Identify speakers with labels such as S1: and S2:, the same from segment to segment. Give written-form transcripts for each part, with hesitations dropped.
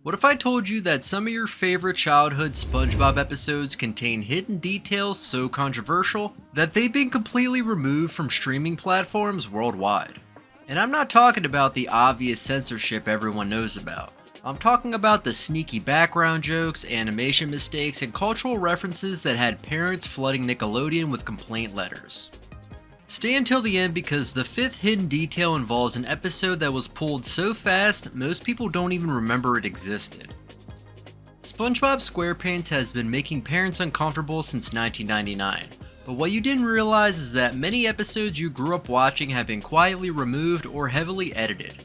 S1: What if I told you that some of your favorite childhood Spongebob episodes contain hidden details so controversial that they've been completely removed from streaming platforms worldwide? And I'm not talking about the obvious censorship everyone knows about. I'm talking about the sneaky background jokes, animation mistakes, and cultural references that had parents flooding Nickelodeon with complaint letters. Stay until the end because the fifth hidden detail involves an episode that was pulled so fast most people don't even remember it existed. SpongeBob SquarePants has been making parents uncomfortable since 1999, but what you didn't realize is that many episodes you grew up watching have been quietly removed or heavily edited.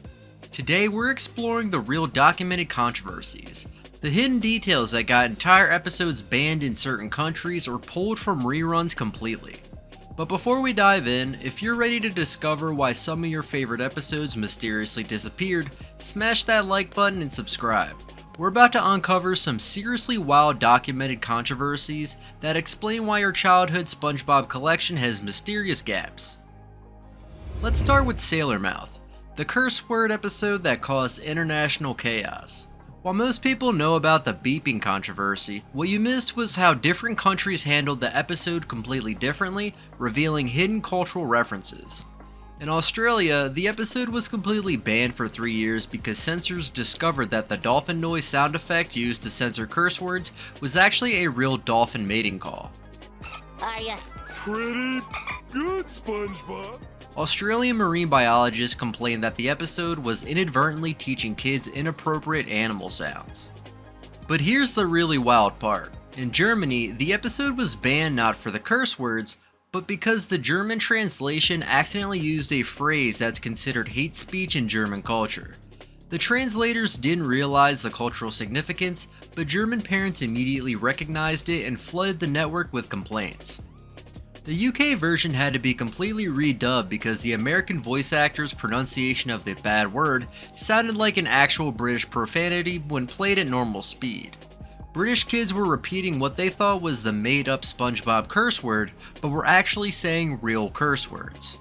S1: Today we're exploring the real documented controversies, the hidden details that got entire episodes banned in certain countries or pulled from reruns completely. But before we dive in, if you're ready to discover why some of your favorite episodes mysteriously disappeared, smash that like button and subscribe. We're about to uncover some seriously wild documented controversies that explain why your childhood SpongeBob collection has mysterious gaps. Let's start with Sailor Mouth, the curse word episode that caused international chaos. While most people know about the beeping controversy, what you missed was how different countries handled the episode completely differently, revealing hidden cultural references. In Australia, the episode was completely banned for 3 years because censors discovered that the dolphin noise sound effect used to censor curse words was actually a real dolphin mating call.
S2: Are ya?
S3: Pretty good, SpongeBob.
S1: Australian marine biologists complained that the episode was inadvertently teaching kids inappropriate animal sounds. But here's the really wild part. In Germany, the episode was banned not for the curse words, but because the German translation accidentally used a phrase that's considered hate speech in German culture. The translators didn't realize the cultural significance, but German parents immediately recognized it and flooded the network with complaints. The UK version had to be completely redubbed because the American voice actor's pronunciation of the bad word sounded like an actual British profanity when played at normal speed. British kids were repeating what they thought was the made-up SpongeBob curse word, but were actually saying real curse words.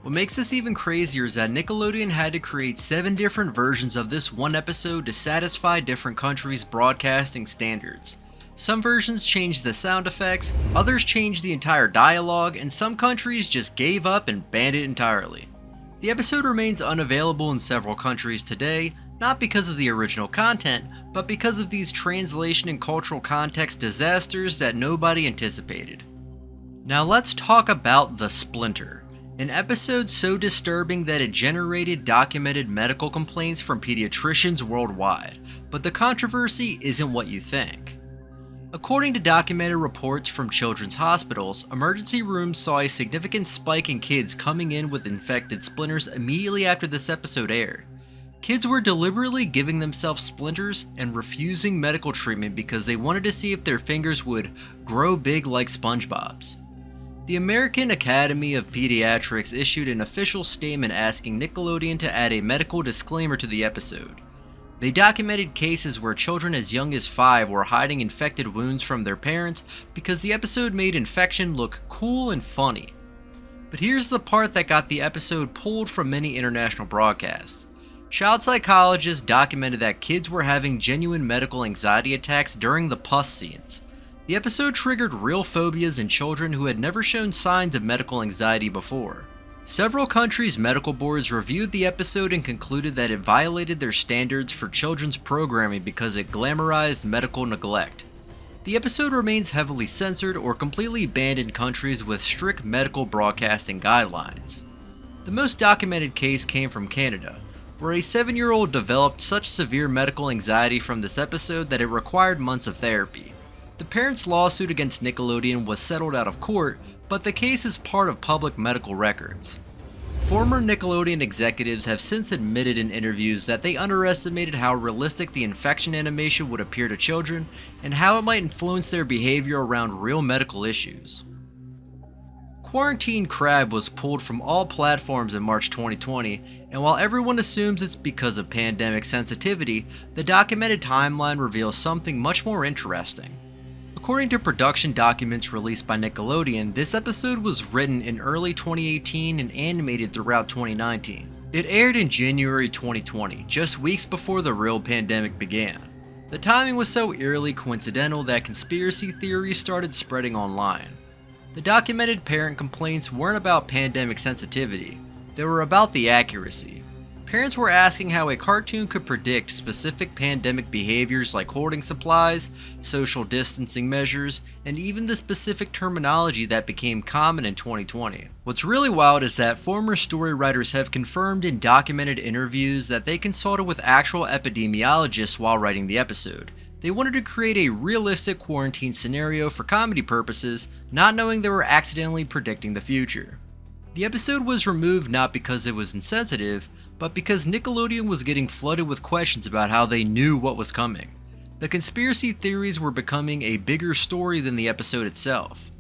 S1: What makes this even crazier is that Nickelodeon had to create 7 different versions of this one episode to satisfy different countries' broadcasting standards. Some versions changed the sound effects, others changed the entire dialogue, and some countries just gave up and banned it entirely. The episode remains unavailable in several countries today, not because of the original content, but because of these translation and cultural context disasters that nobody anticipated. Now let's talk about the Splinter, an episode so disturbing that it generated documented medical complaints from pediatricians worldwide, but the controversy isn't what you think. According to documented reports from children's hospitals, emergency rooms saw a significant spike in kids coming in with infected splinters immediately after this episode aired. Kids were deliberately giving themselves splinters and refusing medical treatment because they wanted to see if their fingers would grow big like SpongeBob's. The American Academy of Pediatrics issued an official statement asking Nickelodeon to add a medical disclaimer to the episode. They documented cases where children as young as 5 were hiding infected wounds from their parents because the episode made infection look cool and funny. But here's the part that got the episode pulled from many international broadcasts. Child psychologists documented that kids were having genuine medical anxiety attacks during the pus scenes. The episode triggered real phobias in children who had never shown signs of medical anxiety before. Several countries' medical boards reviewed the episode and concluded that it violated their standards for children's programming because it glamorized medical neglect. The episode remains heavily censored or completely banned in countries with strict medical broadcasting guidelines. The most documented case came from Canada, where a 7-year-old developed such severe medical anxiety from this episode that it required months of therapy. The parents' lawsuit against Nickelodeon was settled out of court, but the case is part of public medical records. Former Nickelodeon executives have since admitted in interviews that they underestimated how realistic the infection animation would appear to children and how it might influence their behavior around real medical issues. Quarantine Crab was pulled from all platforms in March 2020, and while everyone assumes it's because of pandemic sensitivity, the documented timeline reveals something much more interesting. According to production documents released by Nickelodeon, this episode was written in early 2018 and animated throughout 2019. It aired in January 2020, just weeks before the real pandemic began. The timing was so eerily coincidental that conspiracy theories started spreading online. The documented parent complaints weren't about pandemic sensitivity, they were about the accuracy. Parents were asking how a cartoon could predict specific pandemic behaviors like hoarding supplies, social distancing measures, and even the specific terminology that became common in 2020. What's really wild is that former story writers have confirmed in documented interviews that they consulted with actual epidemiologists while writing the episode. They wanted to create a realistic quarantine scenario for comedy purposes, not knowing they were accidentally predicting the future. The episode was removed not because it was insensitive, but because Nickelodeon was getting flooded with questions about how they knew what was coming. The conspiracy theories were becoming a bigger story than the episode itself.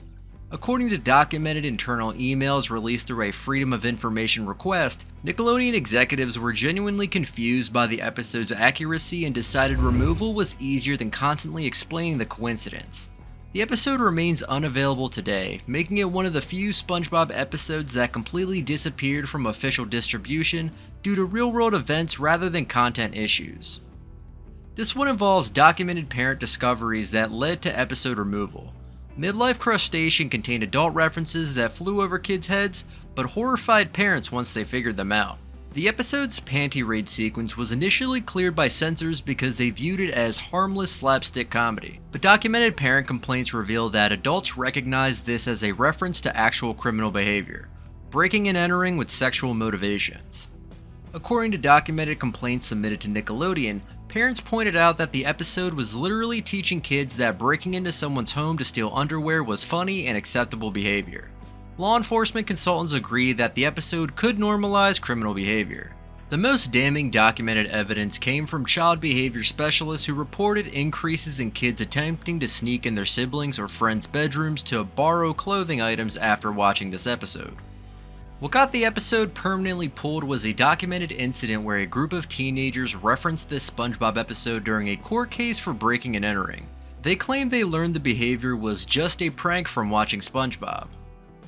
S1: According to documented internal emails released through a Freedom of Information request, Nickelodeon executives were genuinely confused by the episode's accuracy and decided removal was easier than constantly explaining the coincidence. The episode remains unavailable today, making it one of the few Spongebob episodes that completely disappeared from official distribution due to real-world events rather than content issues. This one involves documented parent discoveries that led to episode removal. Midlife Crustacean contained adult references that flew over kids' heads, but horrified parents once they figured them out. The episode's panty raid sequence was initially cleared by censors because they viewed it as harmless slapstick comedy, but documented parent complaints reveal that adults recognized this as a reference to actual criminal behavior, breaking and entering with sexual motivations. According to documented complaints submitted to Nickelodeon, parents pointed out that the episode was literally teaching kids that breaking into someone's home to steal underwear was funny and acceptable behavior. Law enforcement consultants agree that the episode could normalize criminal behavior. The most damning documented evidence came from child behavior specialists who reported increases in kids attempting to sneak in their siblings' or friends' bedrooms to borrow clothing items after watching this episode. What got the episode permanently pulled was a documented incident where a group of teenagers referenced this SpongeBob episode during a court case for breaking and entering. They claimed they learned the behavior was just a prank from watching SpongeBob.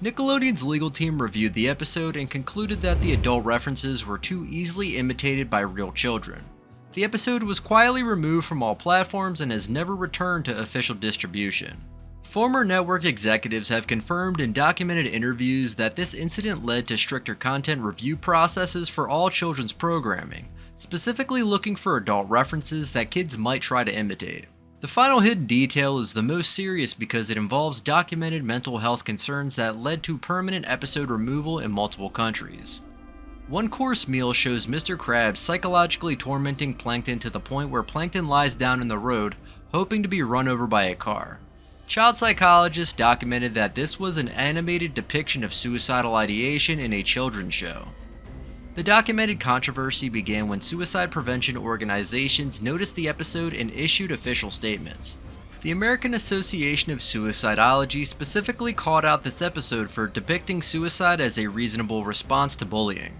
S1: Nickelodeon's legal team reviewed the episode and concluded that the adult references were too easily imitated by real children. The episode was quietly removed from all platforms and has never returned to official distribution. Former network executives have confirmed in documented interviews that this incident led to stricter content review processes for all children's programming, specifically looking for adult references that kids might try to imitate. The final hidden detail is the most serious because it involves documented mental health concerns that led to permanent episode removal in multiple countries. One course meal shows Mr. Krabs psychologically tormenting Plankton to the point where Plankton lies down in the road, hoping to be run over by a car. Child psychologists documented that this was an animated depiction of suicidal ideation in a children's show. The documented controversy began when suicide prevention organizations noticed the episode and issued official statements. The American Association of Suicidology specifically called out this episode for depicting suicide as a reasonable response to bullying.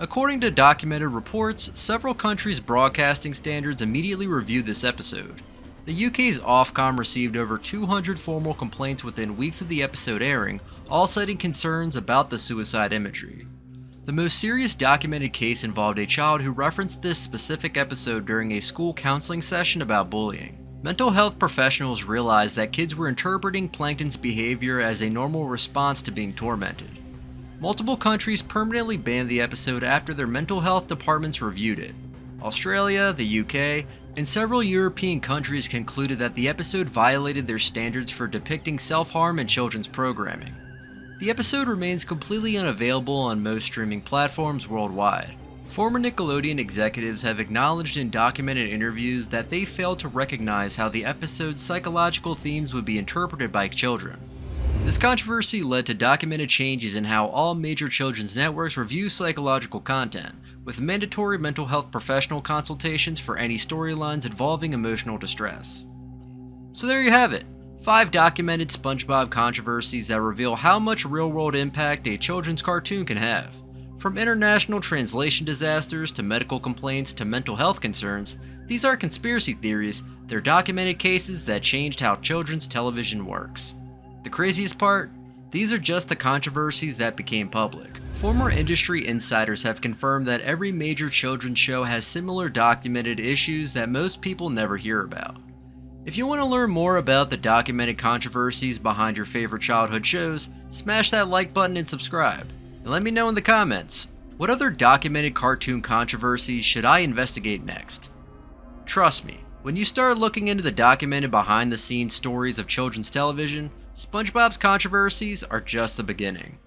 S1: According to documented reports, several countries' broadcasting standards immediately reviewed this episode. The UK's Ofcom received over 200 formal complaints within weeks of the episode airing, all citing concerns about the suicide imagery. The most serious documented case involved a child who referenced this specific episode during a school counseling session about bullying. Mental health professionals realized that kids were interpreting Plankton's behavior as a normal response to being tormented. Multiple countries permanently banned the episode after their mental health departments reviewed it. Australia, the UK, and several European countries concluded that the episode violated their standards for depicting self-harm in children's programming. The episode remains completely unavailable on most streaming platforms worldwide. Former Nickelodeon executives have acknowledged in documented interviews that they failed to recognize how the episode's psychological themes would be interpreted by children. This controversy led to documented changes in how all major children's networks review psychological content, with mandatory mental health professional consultations for any storylines involving emotional distress. So there you have it. 5 documented SpongeBob controversies that reveal how much real-world impact a children's cartoon can have. From international translation disasters to medical complaints to mental health concerns, these are conspiracy theories, they're documented cases that changed how children's television works. The craziest part? These are just the controversies that became public. Former industry insiders have confirmed that every major children's show has similar documented issues that most people never hear about. If you want to learn more about the documented controversies behind your favorite childhood shows, smash that like button and subscribe. And let me know in the comments, what other documented cartoon controversies should I investigate next? Trust me, when you start looking into the documented behind the scenes stories of children's television, SpongeBob's controversies are just the beginning.